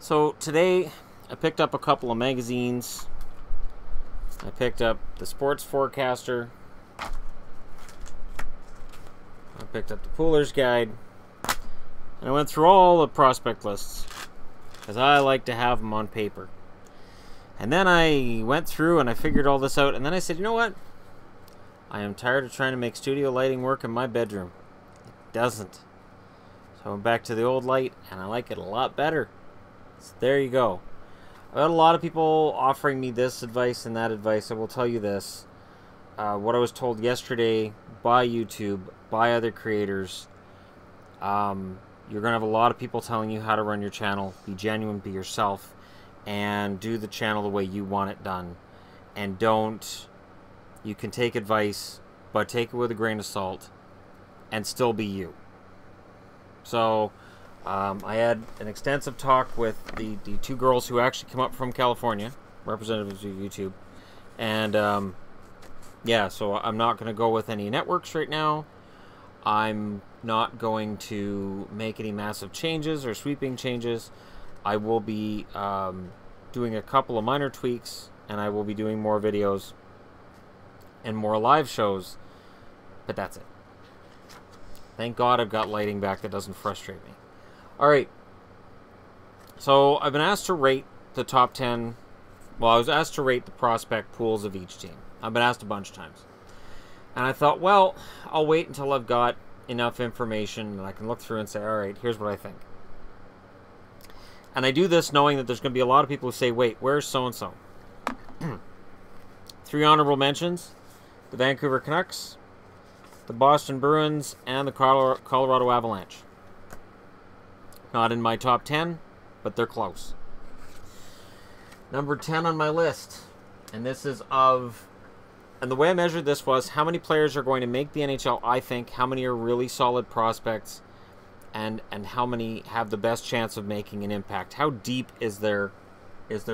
So today I picked up a couple of magazines. I picked up the Sports Forecaster. I picked up the Pooler's Guide. And I went through all the prospect lists, because I like to have them on paper. And then I went through and I figured all this out, and then I said, you know what? I am tired of trying to make studio lighting work in my bedroom. It doesn't. So I went back to the old light, and I like it a lot better. So there you go. I had a lot of people offering me this advice and that advice. I will tell you this. What I was told yesterday by YouTube, by other creators, you're going to have a lot of people telling you how to run your channel. Be genuine, be yourself, and do the channel the way you want it done. And don't... You can take advice, but take it with a grain of salt, and still be you. So, I had an extensive talk with the two girls who actually come up from California, representatives of YouTube. And, yeah, so I'm not going to go with any networks right now. I'm not going to make any massive changes or sweeping changes. I will be doing a couple of minor tweaks, and I will be doing more videos and more live shows, but that's it. Thank God I've got lighting back that doesn't frustrate me. Alright, so I've been asked to rate the top 10. Well, I was asked to rate the prospect pools of each team. I've been asked a bunch of times. And I thought, well, I'll wait until I've got enough information and I can look through and say, alright, here's what I think. And I do this knowing that there's going to be a lot of people who say, wait, where's so-and-so? 3 honorable mentions: the Vancouver Canucks, the Boston Bruins, and the Colorado Avalanche. Not in my top 10, but they're close. Number 10 on my list, and this is of... And the way I measured this was how many players are going to make the NHL, I think, how many are really solid prospects, and how many have the best chance of making an impact. How deep is their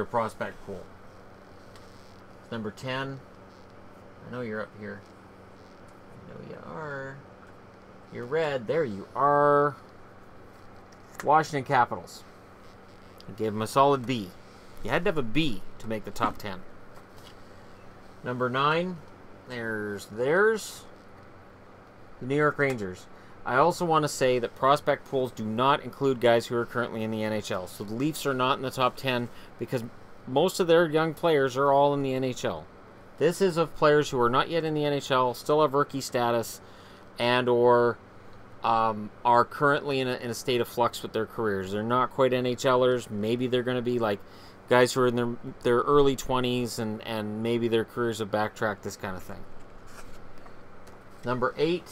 prospect pool? Number 10. I know you're up here. I know you are. You're red. There you are. Washington Capitals. I gave them a solid B. You had to have a B to make the top 10. Number 9, there's the New York Rangers. I also want to say that prospect pools do not include guys who are currently in the NHL. So the Leafs are not in the top 10 because most of their young players are all in the NHL. This is of players who are not yet in the NHL, still have rookie status, and or are currently in a state of flux with their careers. They're not quite NHLers. Maybe they're going to be like guys who are in their early 20s, and maybe their careers have backtracked, this kind of thing. Number 8.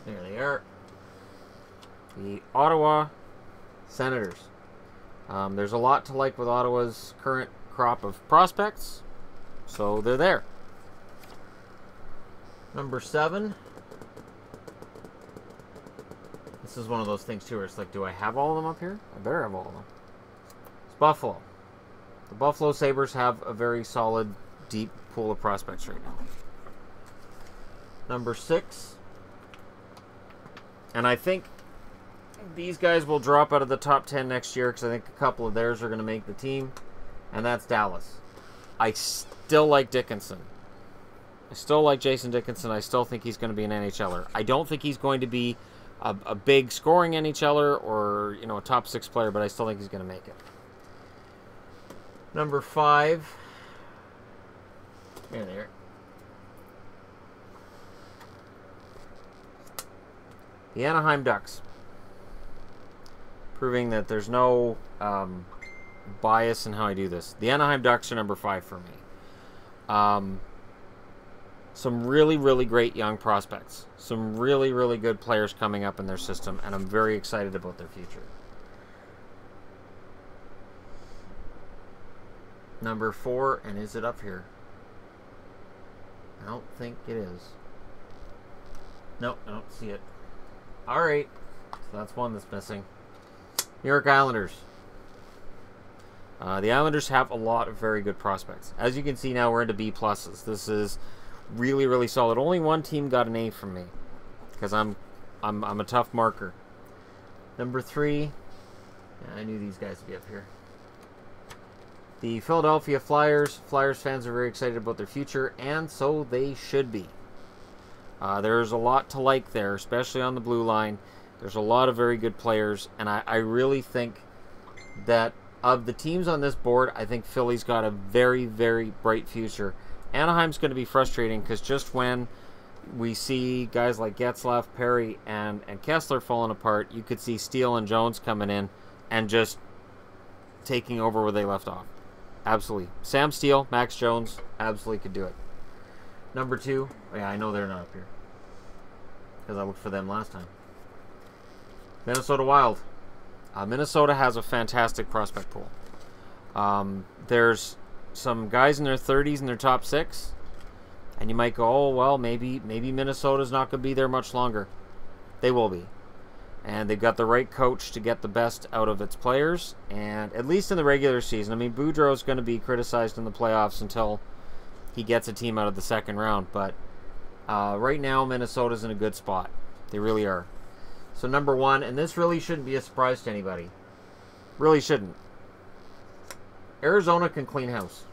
There they are. The Ottawa Senators. There's a lot to like with Ottawa's current crop of prospects, so they're there. Number 7. This is one of those things too where it's like, do I have all of them up here? I better have all of them. It's Buffalo. The Buffalo Sabres have a very solid, deep pool of prospects right now. Number 6. And I think these guys will drop out of the top 10 next year because I think a couple of theirs are going to make the team. And that's Dallas. I still like Dickinson. I still like Jason Dickinson. I still think he's going to be an NHLer. I don't think he's going to be a big scoring NHLer or, you know, a top 6 player, but I still think he's going to make it. Number 5. There they are. The Anaheim Ducks. Proving that there's no bias in how I do this. The Anaheim Ducks are number 5 for me. Some really, really great young prospects. Some really, really good players coming up in their system, and I'm very excited about their future. Number 4, and is it up here? I don't think it is. Nope, I don't see it. Alright, so that's one that's missing. New York Islanders. The Islanders have a lot of very good prospects. As you can see now, we're into B+. This is really, really solid. Only one team got an A from me because I'm a tough marker. Number 3, Yeah, I knew these guys would be up here. The Philadelphia Flyers. Flyers fans are very excited about their future, and so they should be. There's a lot to like there, especially on the blue line. There's a lot of very good players, and I really think that of the teams on this board, I think Philly's got a very, very bright future. Anaheim's going to be frustrating because just when we see guys like Getzlaf, Perry, and Kessler falling apart, you could see Steele and Jones coming in and just taking over where they left off. Absolutely. Sam Steele, Max Jones, absolutely could do it. Number 2. Oh yeah, I know they're not up here because I looked for them last time. Minnesota Wild. Minnesota has a fantastic prospect pool. There's some guys in their 30s in their top 6, and you might go, oh, well, maybe Minnesota's not going to be there much longer. They will be. And they've got the right coach to get the best out of its players, and at least in the regular season. I mean, Boudreau's going to be criticized in the playoffs until he gets a team out of the second round, but right now Minnesota's in a good spot. They really are. So number 1, and this really shouldn't be a surprise to anybody. Really shouldn't. Arizona can clean house.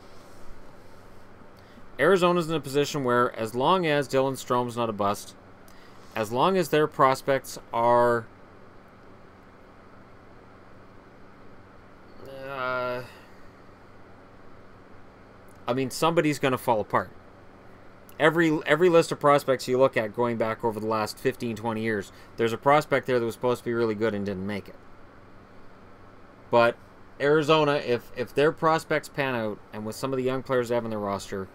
Arizona's in a position where as long as Dylan Strome's not a bust, as long as their prospects are I mean, somebody's going to fall apart. Every list of prospects you look at going back over the last 15, 20 years, there's a prospect there that was supposed to be really good and didn't make it. But Arizona, if their prospects pan out, and with some of the young players they have in their roster,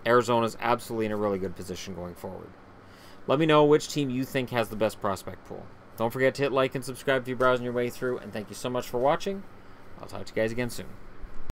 Arizona's absolutely in a really good position going forward. Let me know which team you think has the best prospect pool. Don't forget to hit like and subscribe if you're browsing your way through, and thank you so much for watching. I'll talk to you guys again soon.